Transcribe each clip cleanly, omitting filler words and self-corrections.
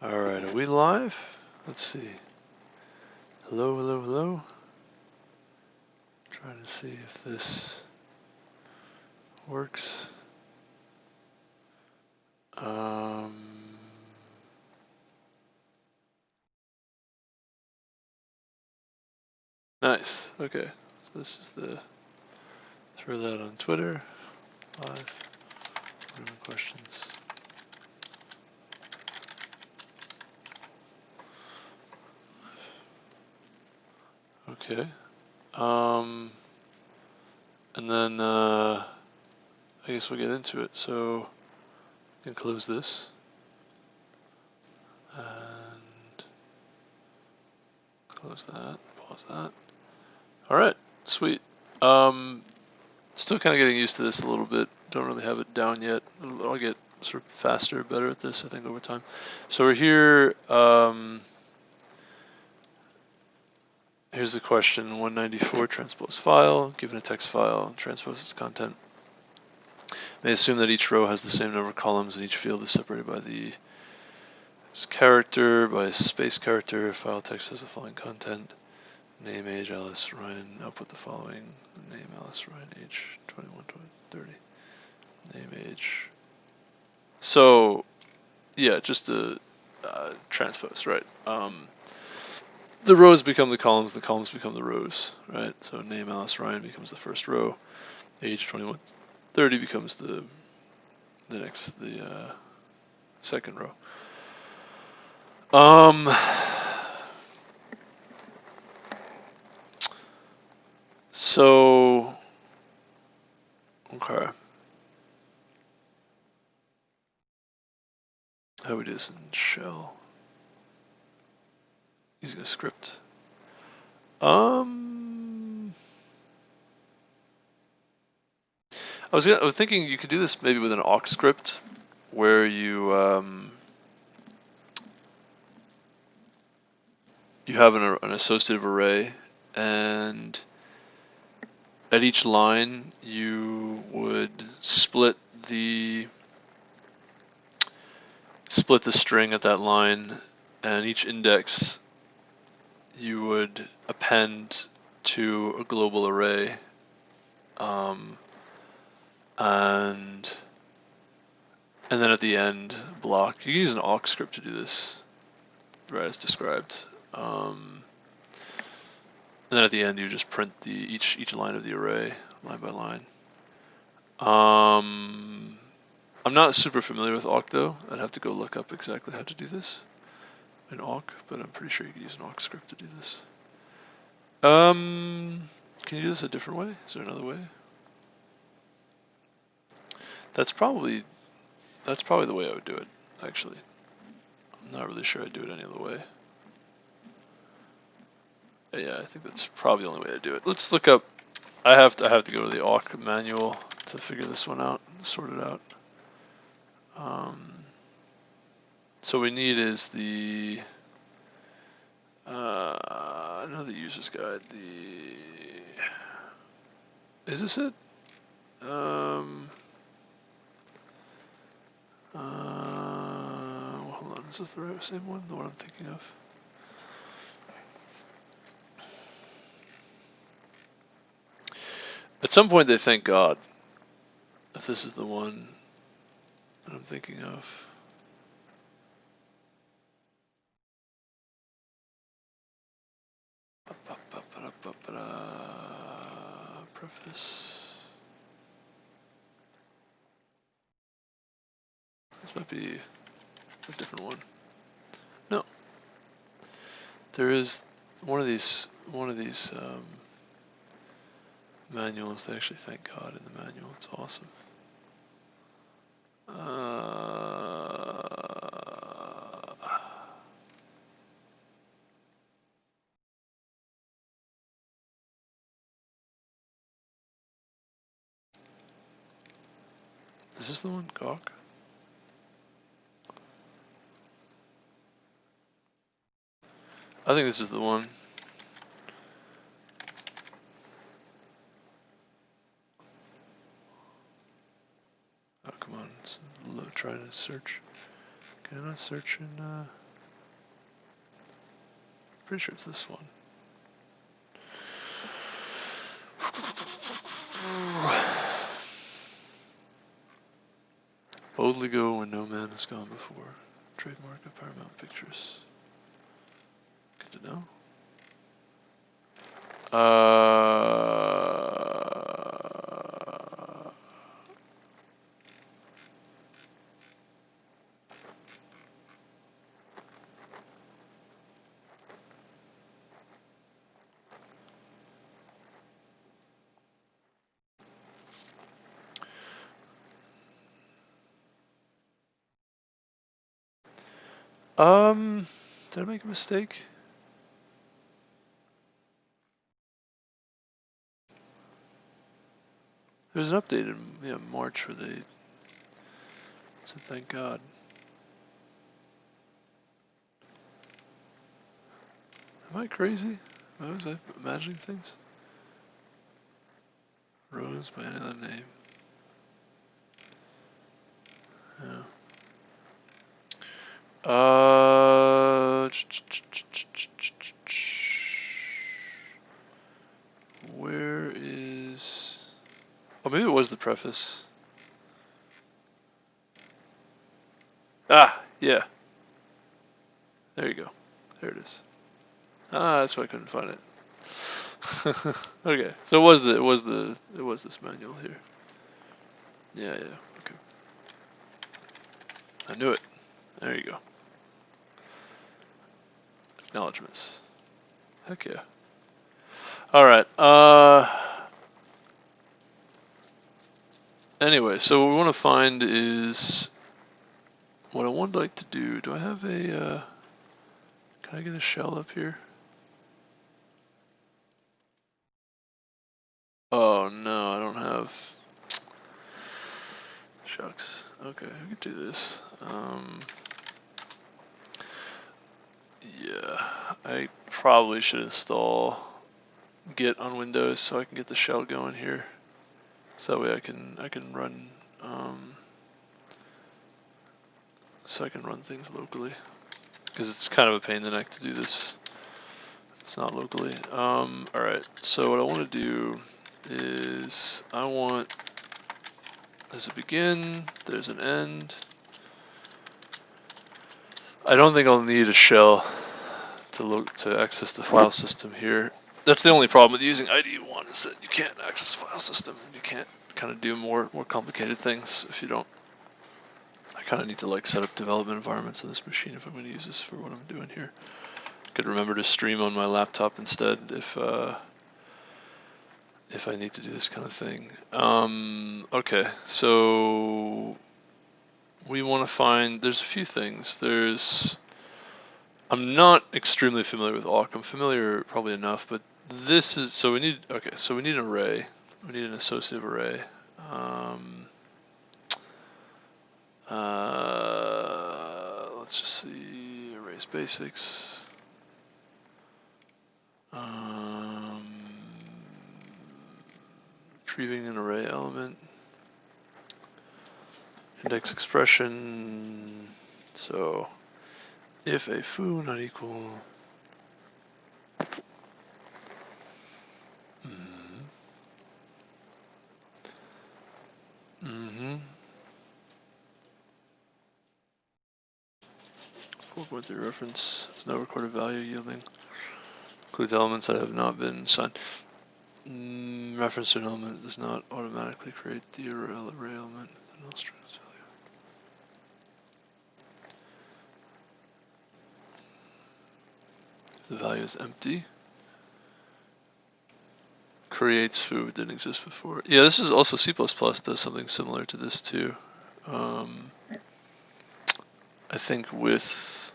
Alright, are we live? Let's see. Hello, hello, hello. Trying to see if this works. Nice. Okay. So this is the throw that on Twitter. Live. Any questions? Okay. And then I guess we'll get into it. So I can close this and close that. Pause that. All right. Sweet. Still kind of getting used to this a little bit. Don't really have it down yet. I'll get sort of faster, better at this, I think, over time. So we're here. Here's the question: 194 transpose file. Given a text file, transpose its content. May assume that each row has the same number of columns and each field is separated by the character, by a space character. File text has the following content: name, age, Alice, Ryan. Output the following: name, Alice, Ryan, age 21, 20, 30. Name, age. So, yeah, just a transpose, right? The rows become the columns become the rows, right? So name, Alice, Ryan becomes the first row. Age 21, 30 becomes the second row. So, okay. How do we do this in shell? Using a script. I was thinking you could do this maybe with an awk script, where you have an associative array, and at each line you would split the string at that line, and each index you would append to a global array, and then at the end block. You can use an awk script to do this, right as described. And then at the end you just print each line of the array line by line. I'm not super familiar with awk though. I'd have to go look up exactly how to do this in awk, but I'm pretty sure you could use an awk script to do this. Can you do this a different way? Is there another way? That's probably the way I would do it, actually. I'm not really sure I'd do it any other way. Yeah, I think that's probably the only way to do it. Let's look up. I have to go to the awk manual to figure this one out, sort it out. So we need is the no, the user's guide. Is this it? Well, hold on. Is this the same one? The one I'm thinking of? At some point they thank God if this is the one that I'm thinking of. Preface. This might be a different one. No. There is one of these manuals. They actually thank God in the manual. It's awesome. Is this the one, Gawk? I think this is the one. Oh, come on. It's trying to search. Can I not search in... Pretty sure it's this one. Boldly go when no man has gone before. Trademark of Paramount Pictures. Good to know. Did I make a mistake? There's an update in March where they said thank God. Am I crazy? Was I imagining things? Rose by any other name. Yeah. Where is... Oh, maybe it was the preface. Ah, yeah. There you go. There it is. Ah, that's why I couldn't find it. Okay, so it was this manual here. Yeah, okay. I knew it. There you go. Acknowledgements. Heck yeah. Alright, anyway, so what we want to find is what I would like to do I have a, can I get a shell up here? Oh no, I don't have, shucks. Okay, we can do this. Yeah, I probably should install Git on Windows so I can get the shell going here. So that way I can run so I can run things locally, because it's kind of a pain in the neck to do this. It's not locally. Alright, so what I want to do is I want, there's a begin, there's an end. I don't think I'll need a shell to access the file system here. That's the only problem with using IDE1 is that you can't access file system. You can't kind of do more complicated things if you don't. I kind of need to like set up development environments on this machine if I'm going to use this for what I'm doing here. I could remember to stream on my laptop instead if I need to do this kind of thing. Okay, so we want to find, there's a few things. I'm not extremely familiar with awk. I'm familiar probably enough, but this is, so we need an array. We need an associative array. Let's just see, arrays basics. Retrieving an array element. Index expression. So if a foo not equal .3 reference is no recorded value yielding. Includes elements that have not been assigned. Reference to an element does not automatically create the array element. The value is empty. Creates foo didn't exist before. Yeah, this is also C++ does something similar to this too. I think with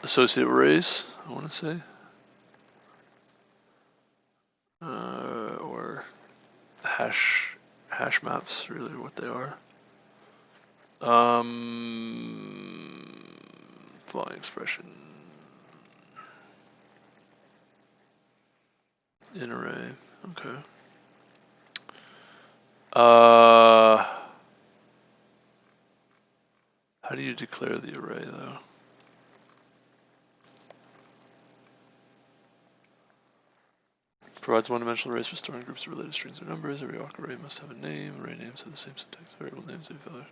associative arrays, I want to say. Or hash maps, really what they are. Following expression in array. Okay. How do you declare the array though? Provides one-dimensional arrays for storing groups of related strings or numbers. Every awk array must have a name. Array names have the same syntax. Variable names are valid.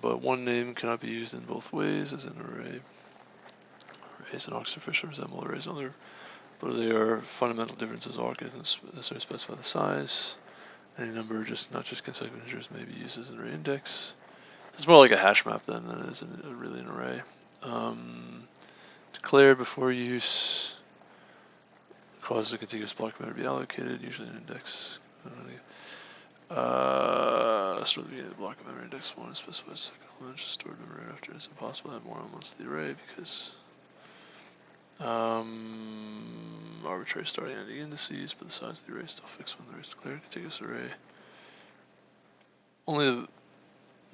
But one name cannot be used in both ways as an array. Arrays and awks officially resemble arrays on their, but there are fundamental differences. Awk isn't necessarily specify the size. Any number, not just consecutive integers, may be used as an array index. It's more like a hash map then than it is really an array. Declare before use causes a contiguous block matter to be allocated, usually an index. Store the beginning of the block of memory index 1 is specified second element, just stored memory right after. It's impossible to have more elements of the array because arbitrary starting and ending indices, but the size of the array is still fixed when the array is declared. Contiguous array only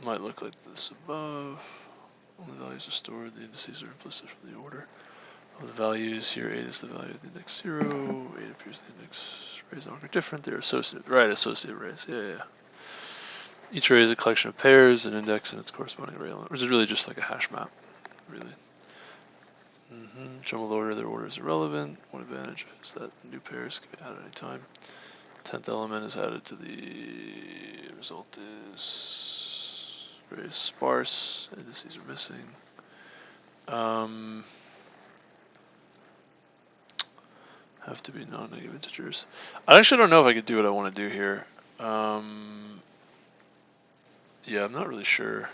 might look like this above. Only values are stored. The indices are implicit from the order of the values. Here 8 is the value of the index 0. 8 appears the index arrays are different. They're associated, right? Associated arrays. Yeah. Each array is a collection of pairs, an index, and its corresponding array element, which is really just like a hash map, really. Jumbled order, their order is irrelevant. One advantage is that new pairs can be added at any time. 10th element is added to the result is very sparse. Indices are missing. Have to be non-negative integers. I actually don't know if I could do what I want to do here. Yeah, I'm not really sure.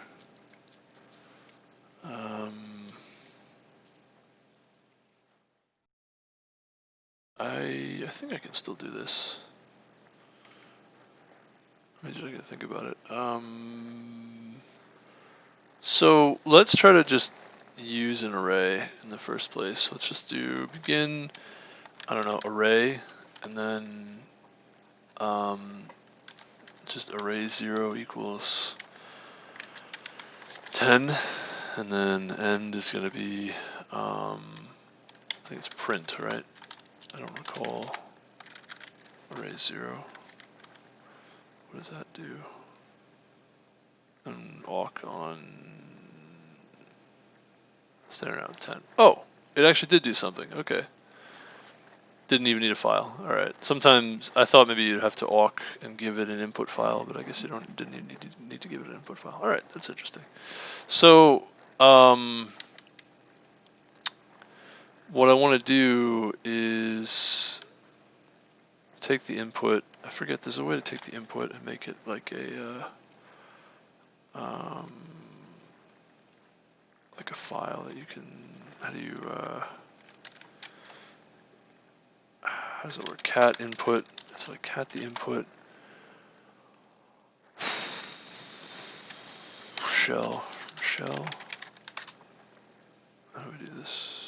I think I can still do this. Maybe I gotta think about it. So let's try to just use an array in the first place. Let's just do begin, I don't know, array, and then just array 0 equals 10, and then end is going to be, I think it's print, right? I don't recall. Array 0. What does that do? And awk on standard out of 10. Oh, it actually did do something. Okay. Didn't even need a file. All right. Sometimes I thought maybe you'd have to awk and give it an input file, but I guess you didn't even need to give it an input file. All right, that's interesting. So what I want to do is take the input. I forget there's a way to take the input and make it like a file that you can. How does it work? Cat input. It's like cat the input. Shell. How do we do this?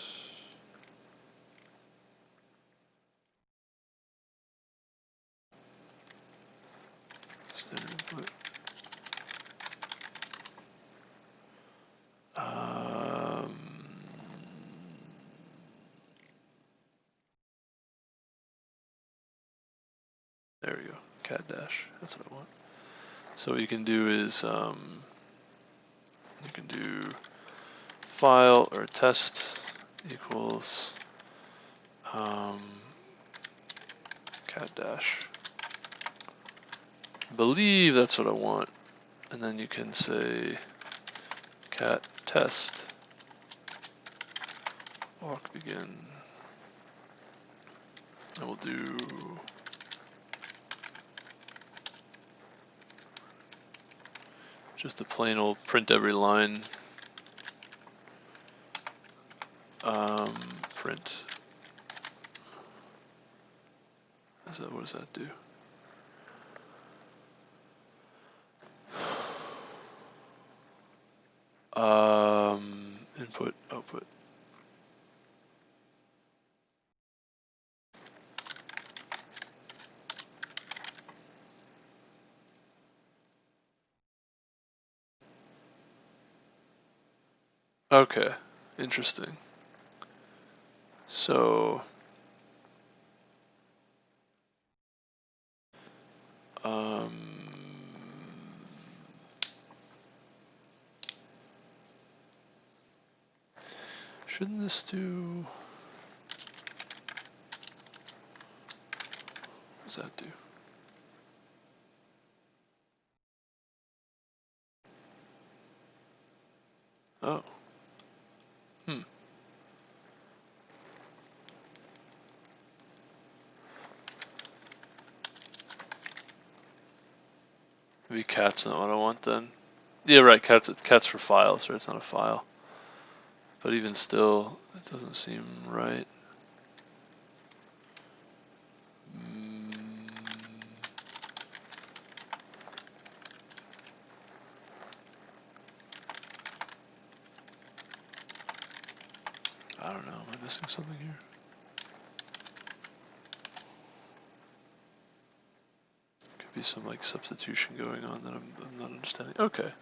Standard input. There we go. Cat dash. That's what I want. So what you can do is you can do file or test equals cat dash. I believe that's what I want. And then you can say cat test awk begin. And we'll do just a plain old print every line. Print. What does that do? Input, output. Okay, interesting. So, shouldn't this do? does that do? Oh. Maybe cat's not what I want then. Yeah, right. Cat's for files, right? It's not a file. But even still, it doesn't seem right. I don't know. Am I missing something here? Could be some like substitution going on that I'm not understanding. Okay.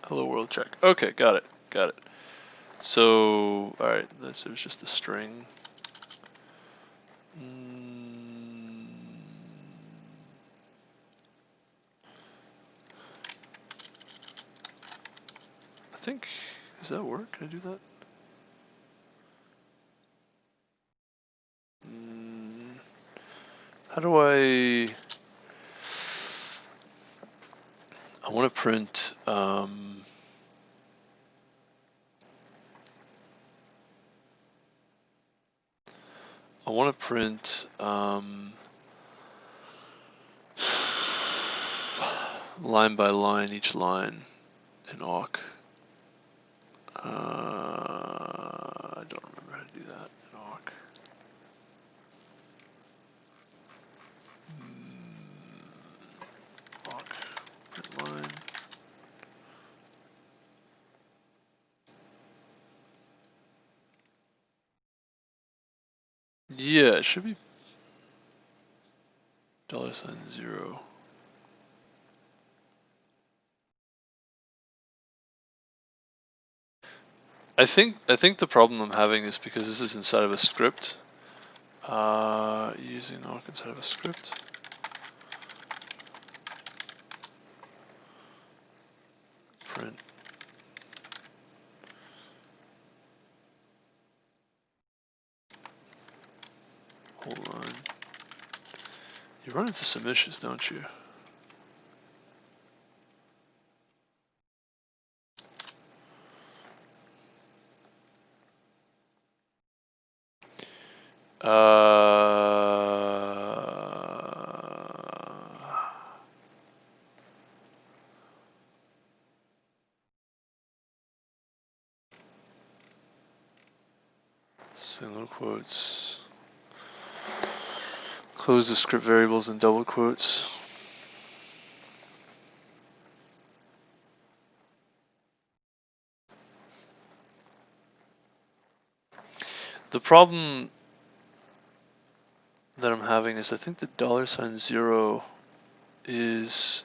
Hello world check. Okay, got it. Got it. So, all right. It was just a string. I think, does that work? Can I do that? How do I want to print, I want to print line by line, each line in awk. I don't remember how to do that in awk. Awk, print line. Yeah, it should be $0. I think the problem I'm having is because this is inside of a script. Using awk inside of a script. Print. Hold on. You run into some issues, don't you? Single quotes. Close the script variables in double quotes. The problem that I'm having is I think the $0 is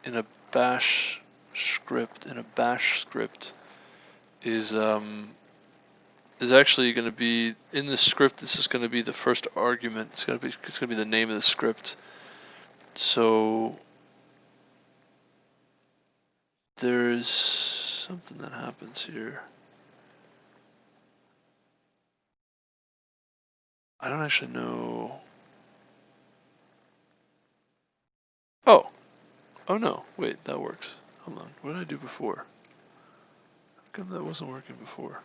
in a bash script. In a bash script is actually going to be in the script. This is going to be the first argument. It's going to be the name of the script. So there's something that happens here. I don't actually know. Oh no, wait, that works. Hold on, what did I do before? How come that wasn't working before?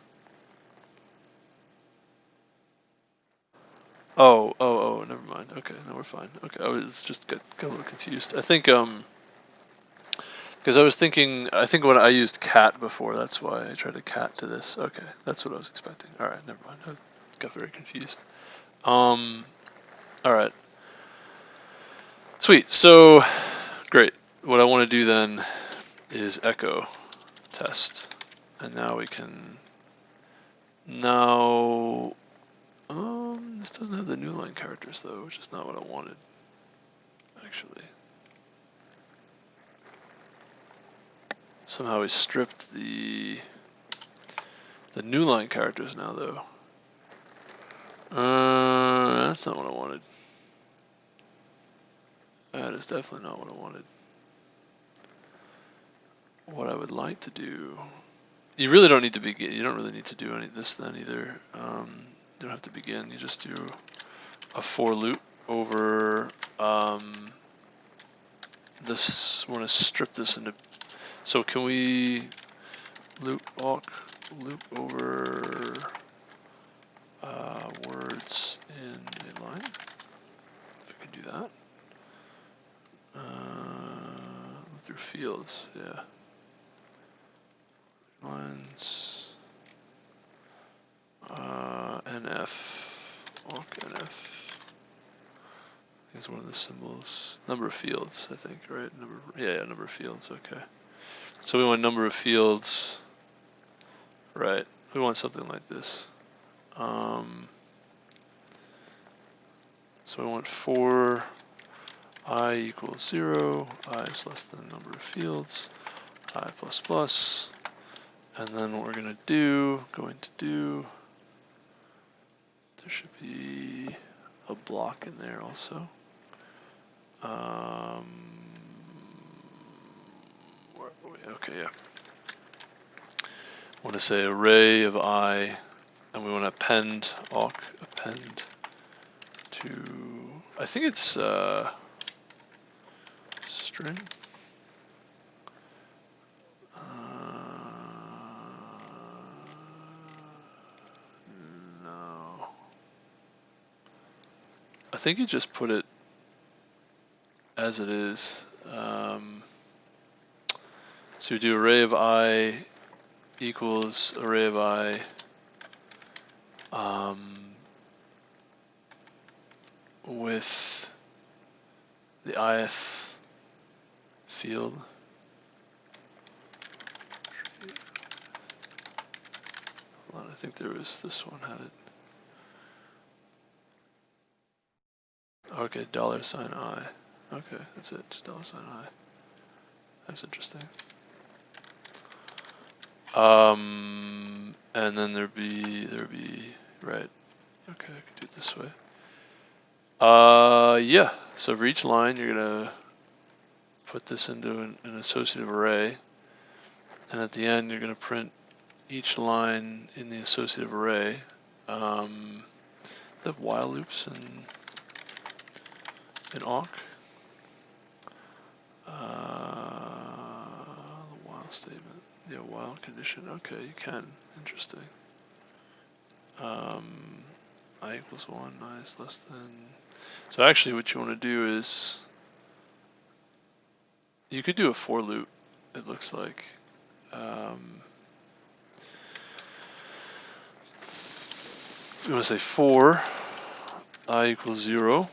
Oh, never mind. Okay, now we're fine. Okay, I was just got a little confused. I think because I was thinking, I think when I used cat before, that's why I tried to cat to this. Okay, that's what I was expecting. All right, never mind. I got very confused. All right. Sweet. So, great. What I want to do then is echo test, and now we can. Now, this doesn't have the new line characters though, which is not what I wanted. Actually, somehow we stripped the new line characters now though. That's not what I wanted. That is definitely not what I wanted. What I would like to do, you really don't need to begin. You don't really need to do any of this then either. You don't have to begin. You just do a for loop over this, want to strip this into, so can we loop awk, loop over words in a line? If we could do that. Through fields, yeah. Lines, NF, awk NF. Is one of the symbols. Number of fields, I think, right? Yeah, number of fields, okay. So we want number of fields, right? We want something like this. So we want for I equals 0, I is less than the number of fields, I plus plus, and then what we're going to do, there should be a block in there also. Okay, yeah. I want to say array of I, and we want to append awk, append to, I think it's string. No. I think you just put it as it is. So you do array of I equals array of I with the ith field. Hold on, I think there was, this one had it. Okay, $I. Okay, that's it, just $I. That's interesting. And then there'd be, right. Okay, I could do it this way. Yeah, so for each line, you're gonna put this into an associative array. And at the end, you're gonna print each line in the associative array. They have while loops in awk. The while statement. Yeah, while condition. Okay, you can. Interesting. I equals 1, I is less than. So actually what you want to do is, you could do a for loop, it looks like. You want to say for I equals 0.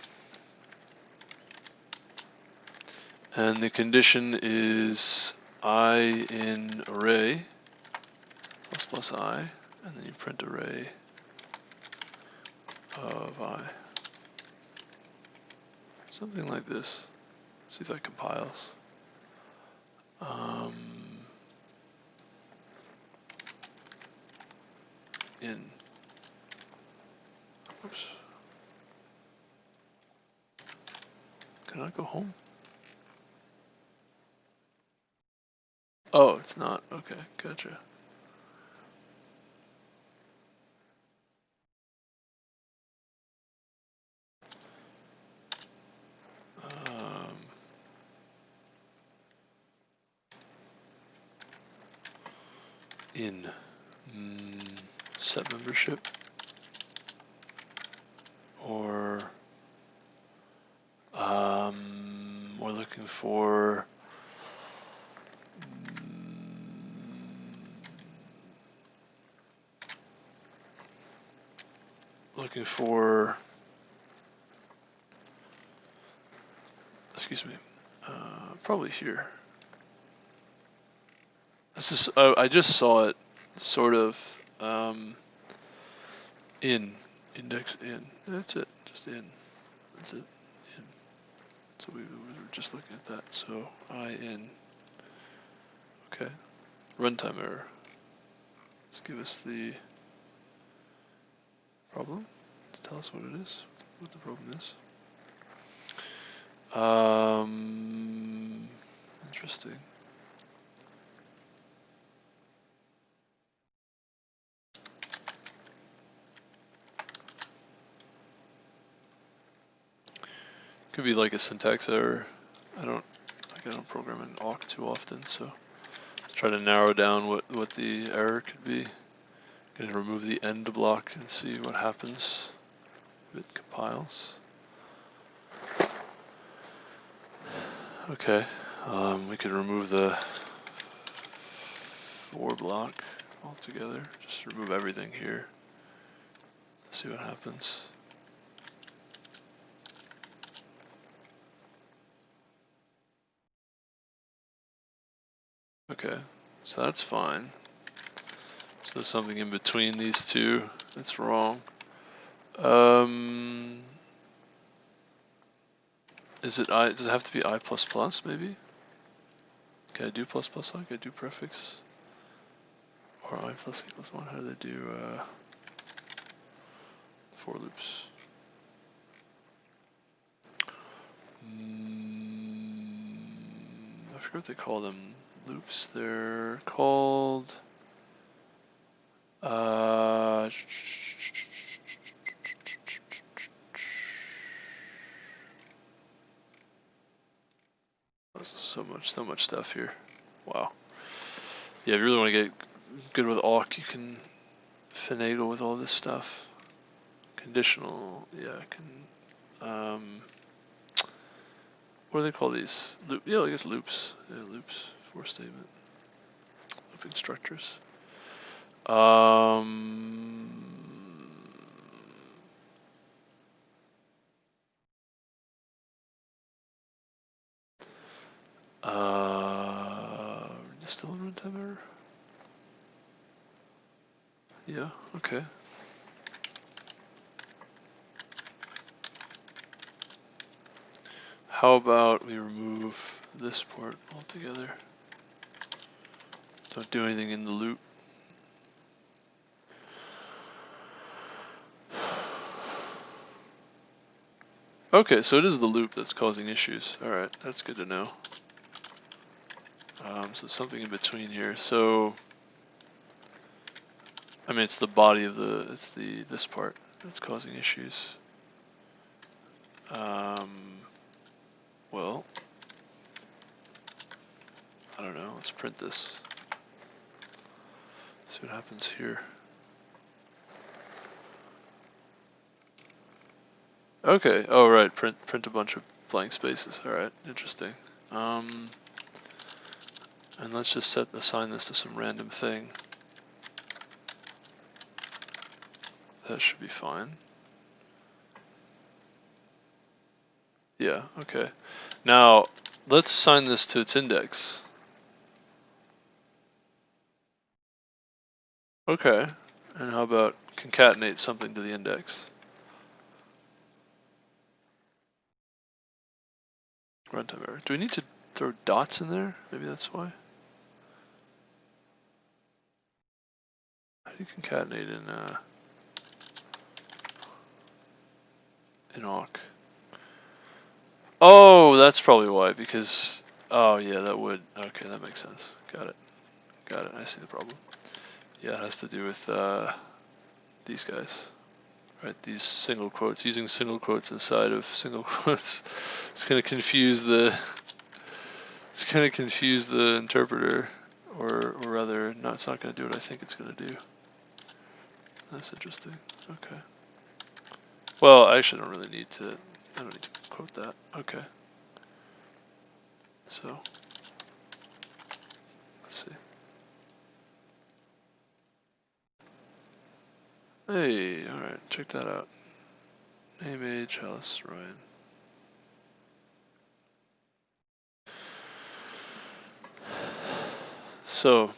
And the condition is I in array plus plus I, and then you print array of I. Something like this. Let's see if that compiles. In. Oops. Can I go home? Oh, it's not. Okay, gotcha. In set membership, or we're looking for excuse me, probably here. This is, I just saw it sort of in, index in. That's it, just in. That's it, in. So we were just looking at that. So I in. Okay. Runtime error. Let's give us the problem. Let's tell us what it is, what the problem is. Interesting. Could be like a syntax error. I don't program in awk too often, so try to narrow down what the error could be. Gonna remove the end block and see what happens if it compiles. Okay, we could remove the for block altogether. Just remove everything here. See what happens. Okay, so that's fine. So there's something in between these two that's wrong. Does it have to be I++ maybe? Can I do plus plus? Can I do prefix? Or I plus equals 1? How do they do for loops? I forget what they call them. Loops. They're called. So much stuff here. Wow. Yeah, if you really want to get good with awk, you can finagle with all this stuff. Conditional, yeah, what do they call these? Loop, yeah, I guess loops. Yeah, loops, for statement. Looping structures. Still a runtime error? Yeah, okay. How about we remove this part altogether? Don't do anything in the loop. Okay, so it is the loop that's causing issues. Alright, that's good to know. So something in between here. So, I mean, it's the body of this part that's causing issues. Well, I don't know, let's print this. See what happens here. Okay, oh right, print a bunch of blank spaces. Alright, interesting. And let's just assign this to some random thing. That should be fine. Yeah, okay. Now, let's assign this to its index. Okay, and how about concatenate something to the index? Runtime error. Do we need to throw dots in there? Maybe that's why. How do you concatenate in awk? Oh, that's probably why, because, oh yeah, that would, okay, that makes sense. Got it, I see the problem. Yeah, it has to do with these guys, right? These single quotes, using single quotes inside of single quotes. It's gonna confuse the interpreter, or rather, no, it's not gonna do what I think it's gonna do. That's interesting, okay. Well, I actually don't really need to, I don't need to quote that, okay. So, let's see. Hey, alright, check that out. Name, age, Alice, Ryan. So,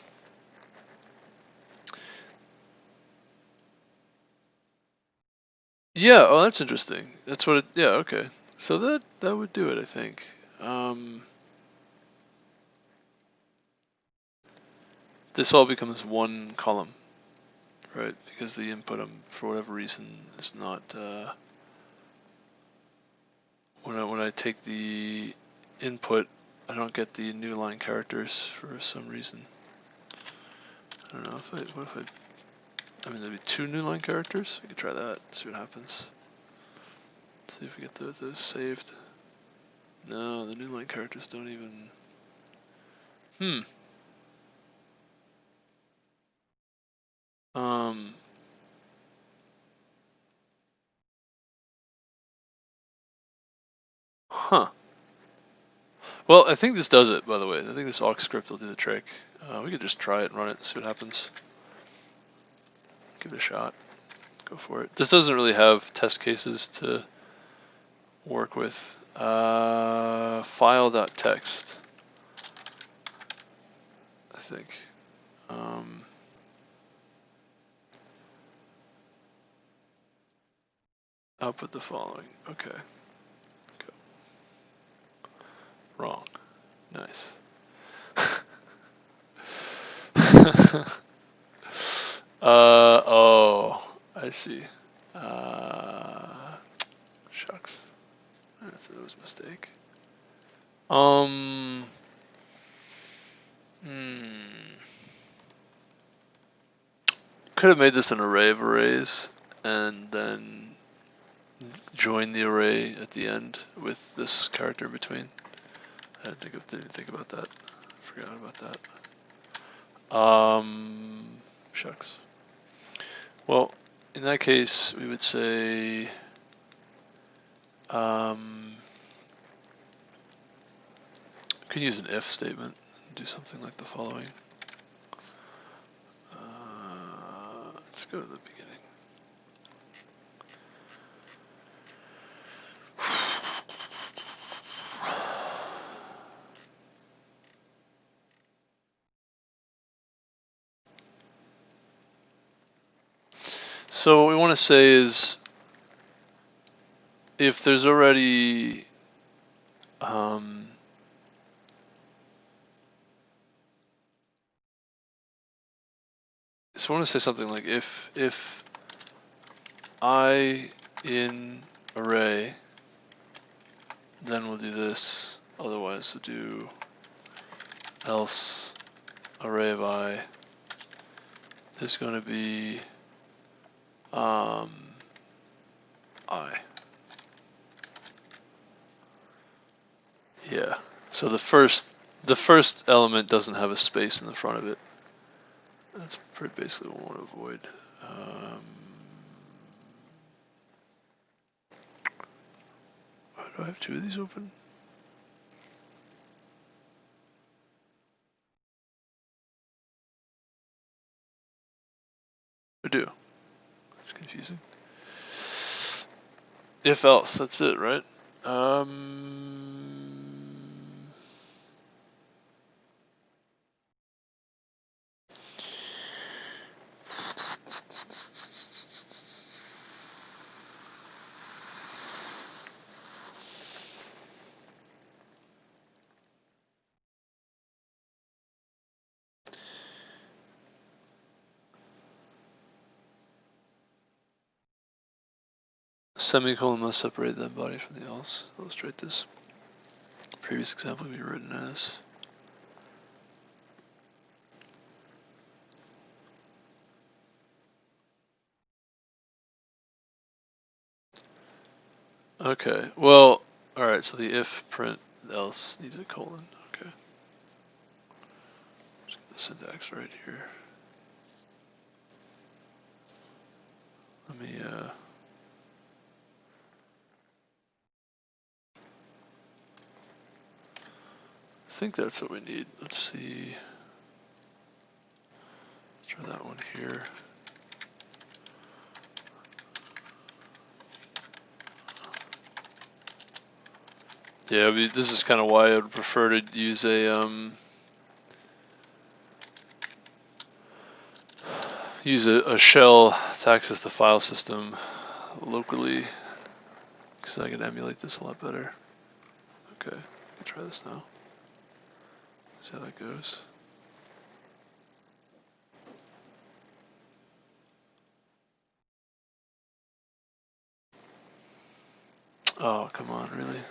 yeah, oh, that's interesting. That's what it, yeah, okay. So that would do it, I think. This all becomes one column, right? Because the input, for whatever reason, is not, when I take the input, I don't get the new line characters for some reason. I don't know I mean, there'd be 2 new line characters. We could try that, see what happens. See if we get those saved. No, the new line characters don't even. Huh. Well, I think this does it, by the way. I think this awk script will do the trick. We could just try it and run it and see what happens. Give it a shot. Go for it. This doesn't really have test cases to work with. File.txt, I think. Output the following. Okay. Go. Wrong. Nice. Oh, I see. Shucks. That's a mistake. Could have made this an array of arrays and then join the array at the end with this character in between. I didn't think about that. Forgot about that. Shucks. Well, in that case, we would say we could use an if statement and do something like the following. Let's go to the beginning. So what we want to say is, if there's already so I want to say something like if I in array, then we'll do this. Otherwise, we'll do else array of I is going to be I. Yeah. So the first element doesn't have a space in the front of it. That's basically what we want to avoid. Why do I have two of these open? I do. That's confusing. If else, that's it, right? Semicolon must separate the body from the else. Illustrate this. Previous example can be written as. Okay, well, alright, so the if print else needs a colon. Okay. Just get the syntax right here. Let me, I think that's what we need. Let's see. Let's try that one here. Yeah, this is kind of why I would prefer to use a shell to access the file system locally, because I can emulate this a lot better. Okay, I can try this now. See how that goes. Oh, come on, really?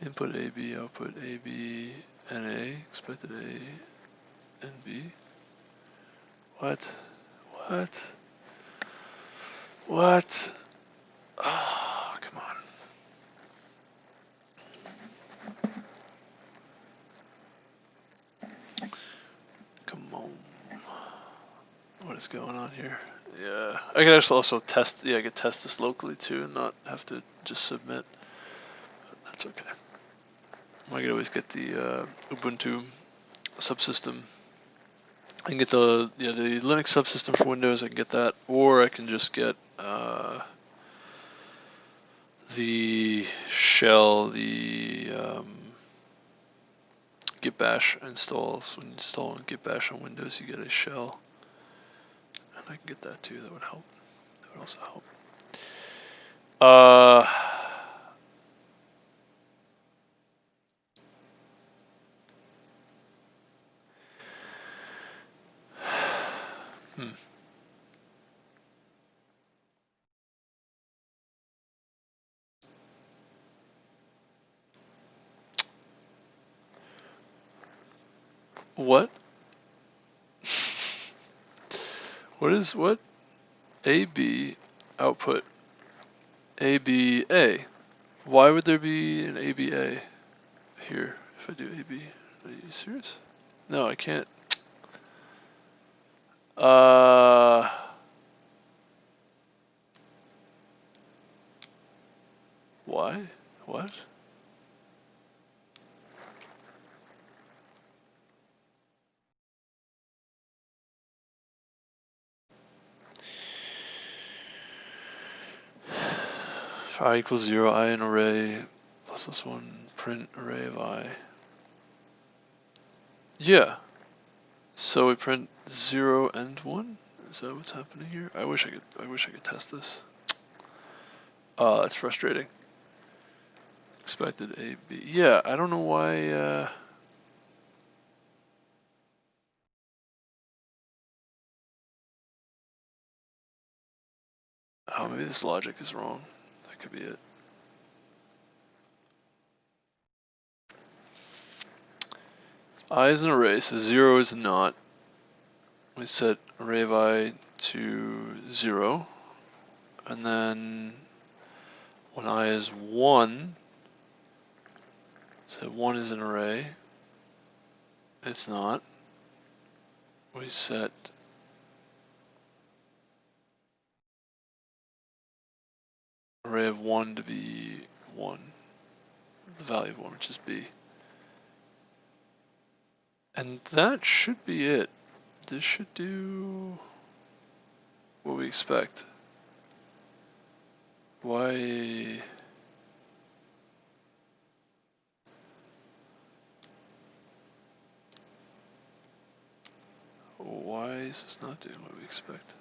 Input AB, output AB, NA, expected A, NB. What? What? What? Oh, come on. What is going on here? Yeah, I can actually also test. Yeah, I could test this locally too, and not have to just submit. But that's okay. I could always get the Ubuntu subsystem. I can get the Linux subsystem for Windows. I can get that, or I can just get the shell, the git bash installs. When you install git bash on Windows, you get a shell, and I can get that too. That would help. That would also help. What? What? AB output ABA. Why would there be an ABA here if I do AB? Are you serious? No, I can't. Why? What? I equals 0, I an array, plus 1, print array of I. Yeah. So we print 0 and 1? Is that what's happening here? I wish I could test this. That's frustrating. Expected A, B. Yeah, I don't know why, oh, maybe this logic is wrong. That could be it. I is an array, so 0 is not. We set array of I to 0. And then when I is 1, so 1 is an array. It's not. We set array of 1 to be 1. The value of 1, which is B. And that should be it. This should do what we expect. Why? Why is this not doing what we expect?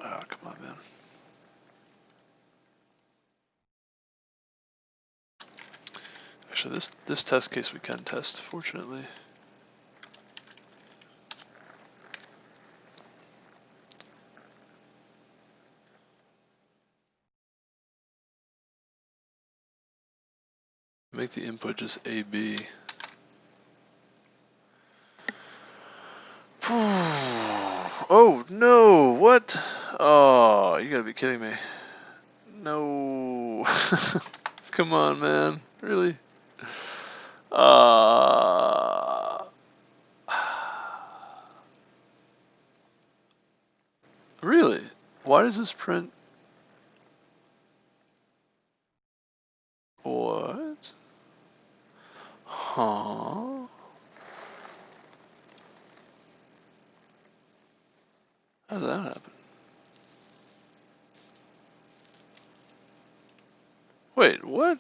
Oh, come on, man. Actually, this test case we can test, fortunately. Make the input just AB. Oh no, what? Oh, you gotta be kidding me. No. Come on, man. Really? Really? Why does this print? What? Huh? How did that happen? Wait, what?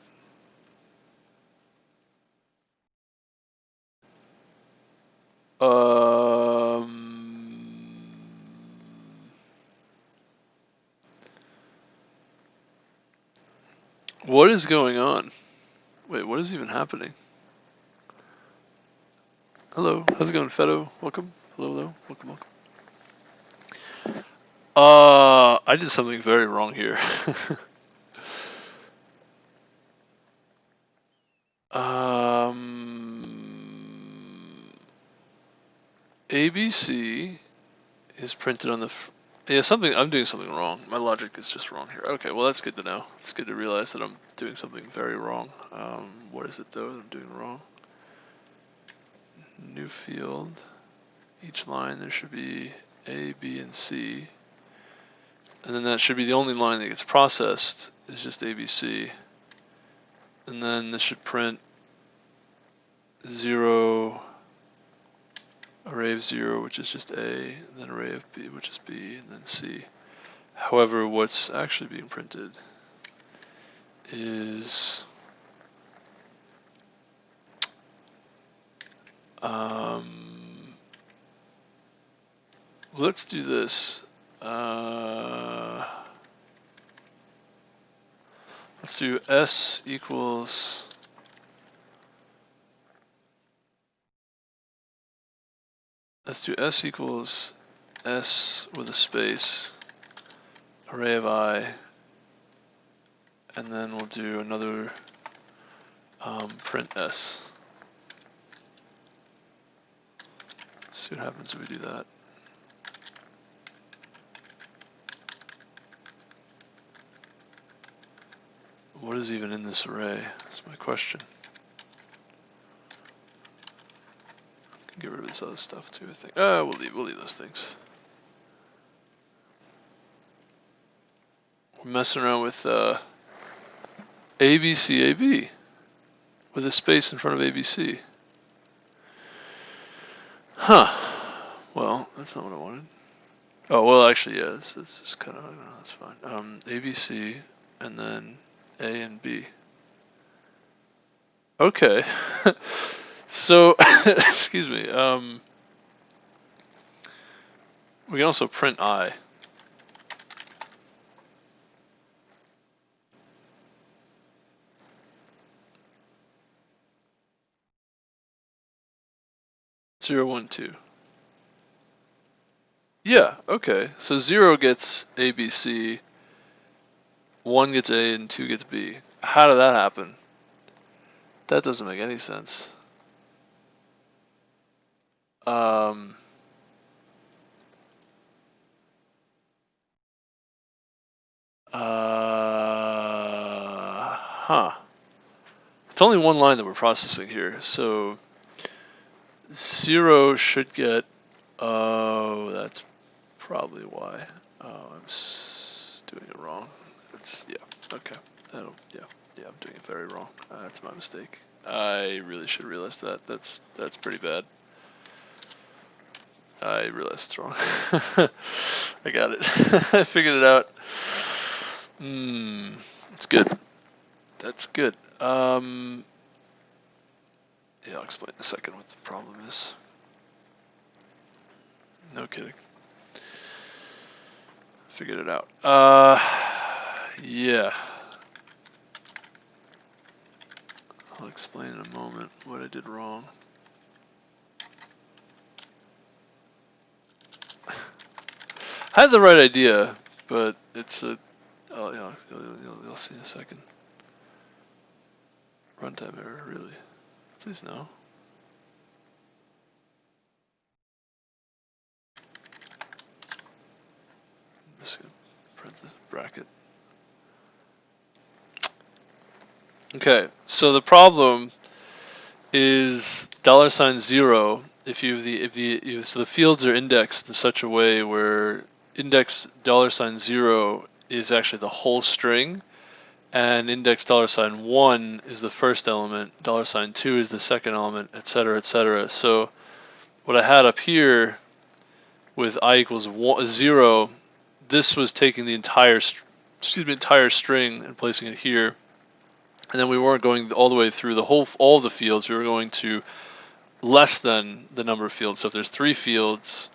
What is going on? Wait, what is even happening? Hello, how's it going, Fedo? Welcome. Hello, welcome. I did something very wrong here. ABC is printed on the Yeah, I'm doing something wrong. My logic is just wrong here. Okay, well that's good to know. It's good to realize that I'm doing something very wrong. What is it though that I'm doing wrong? New field. Each line there should be A, B, and C. And then that should be the only line that gets processed is just ABC. And then this should print 0, array of 0, which is just A, and then array of B, which is B, and then C. However, what's actually being printed is let's do this. Let's do S equals S with a space, array of I, and then we'll do another print S. See what happens if we do that. What is even in this array? That's my question. I can get rid of this other stuff too, I think. We'll leave those things. We're messing around with ABCAB with a space in front of ABC. Huh. Well, that's not what I wanted. Oh, well, actually, yeah, this is kind of, that's fine. ABC and then A and B. Okay. So, excuse me. We can also print I. Zero, 1, 2. Yeah, okay. So 0 gets A, B, C, 1 gets A, and 2 gets B. How did that happen? That doesn't make any sense. Huh. It's only one line that we're processing here, so 0 should get, oh, that's probably why. Oh, I'm doing it wrong. It's, yeah, okay. I'm doing it very wrong. That's my mistake. I really should realize that. That's pretty bad. I realize it's wrong. I got it. I figured it out. It's good. That's good. Yeah, I'll explain in a second what the problem is. No kidding. Figured it out. Yeah. I'll explain in a moment what I did wrong. I had the right idea, but it's a, oh yeah, you'll see in a second. Runtime error, really? Please no. I'm just gonna print this bracket. Okay, so the problem is $0. So the fields are indexed in such a way where index $0 is actually the whole string, and index $1 is the first element, $2 is the second element, etc., etc. So what I had up here with I equals 0, this was taking the entire string and placing it here. And then we weren't going all the way through all the fields. We were going to less than the number of fields. So if there's 3 fields,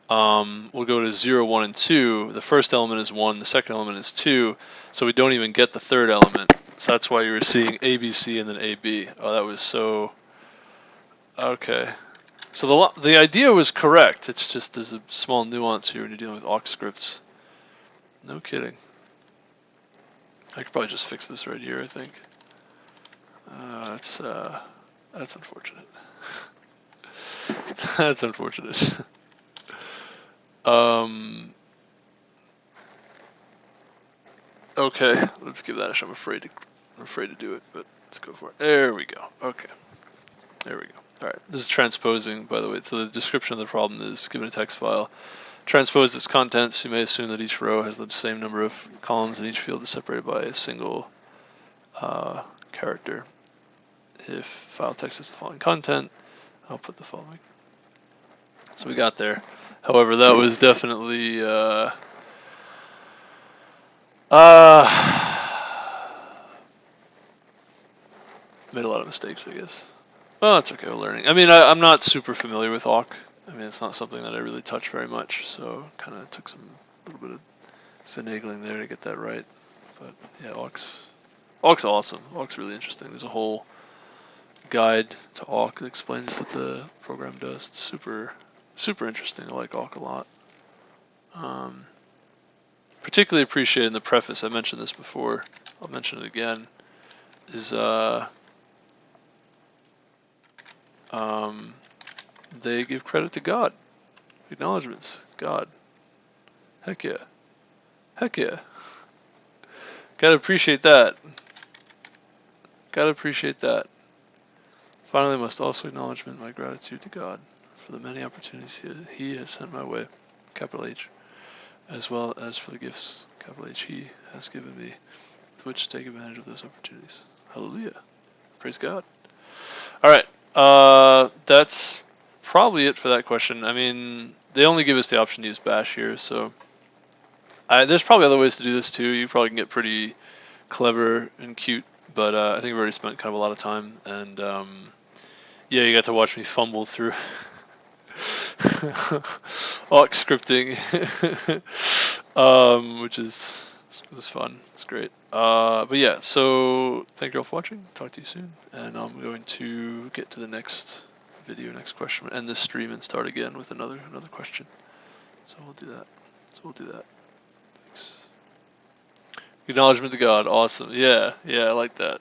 we'll go to 0, 1, and 2. The first element is 1, the second element is 2, so we don't even get the third element. So that's why you were seeing ABC and then AB. Oh, that was so... Okay. So the idea was correct. It's just there's a small nuance here when you're dealing with awk scripts. No kidding. I could probably just fix this right here, I think. That's unfortunate. That's unfortunate. Okay, let's give that a shot. I'm afraid to do it, but let's go for it. There we go. Okay, there we go. All right, this is transposing, by the way. So the description of the problem is given a text file. Transpose its contents. You may assume that each row has the same number of columns and each field is separated by a single character. If file text has the following content, I'll put the following. So we got there. However, that was definitely made a lot of mistakes, I guess. Well, that's okay. We're learning. I mean, I'm not super familiar with awk. I mean, it's not something that I really touch very much, so kind of took some little bit of finagling there to get that right. But yeah, awk's awesome. Awk's really interesting. There's a whole guide to awk that explains what the program does. It's super interesting. I like awk a lot. Particularly appreciate in the preface. I mentioned this before. I'll mention it again. Is they give credit to God. Acknowledgements. God. Heck yeah. Heck yeah. Gotta appreciate that. Gotta appreciate that. Finally, must also acknowledge my gratitude to God for the many opportunities He has sent my way, capital H, as well as for the gifts, capital H, He has given me, with which to take advantage of those opportunities. Hallelujah. Praise God. Alright, that's probably it for that question. I mean, they only give us the option to use bash here, so there's probably other ways to do this too. You probably can get pretty clever and cute, but I think we've already spent kind of a lot of time, and yeah, you got to watch me fumble through awk scripting, which was fun. It's great. But yeah, so thank you all for watching. Talk to you soon, and I'm going to get to the next video, next question, end this stream and start again with another question. So we'll do that. Thanks. Acknowledgement to God. Awesome. Yeah, I like that.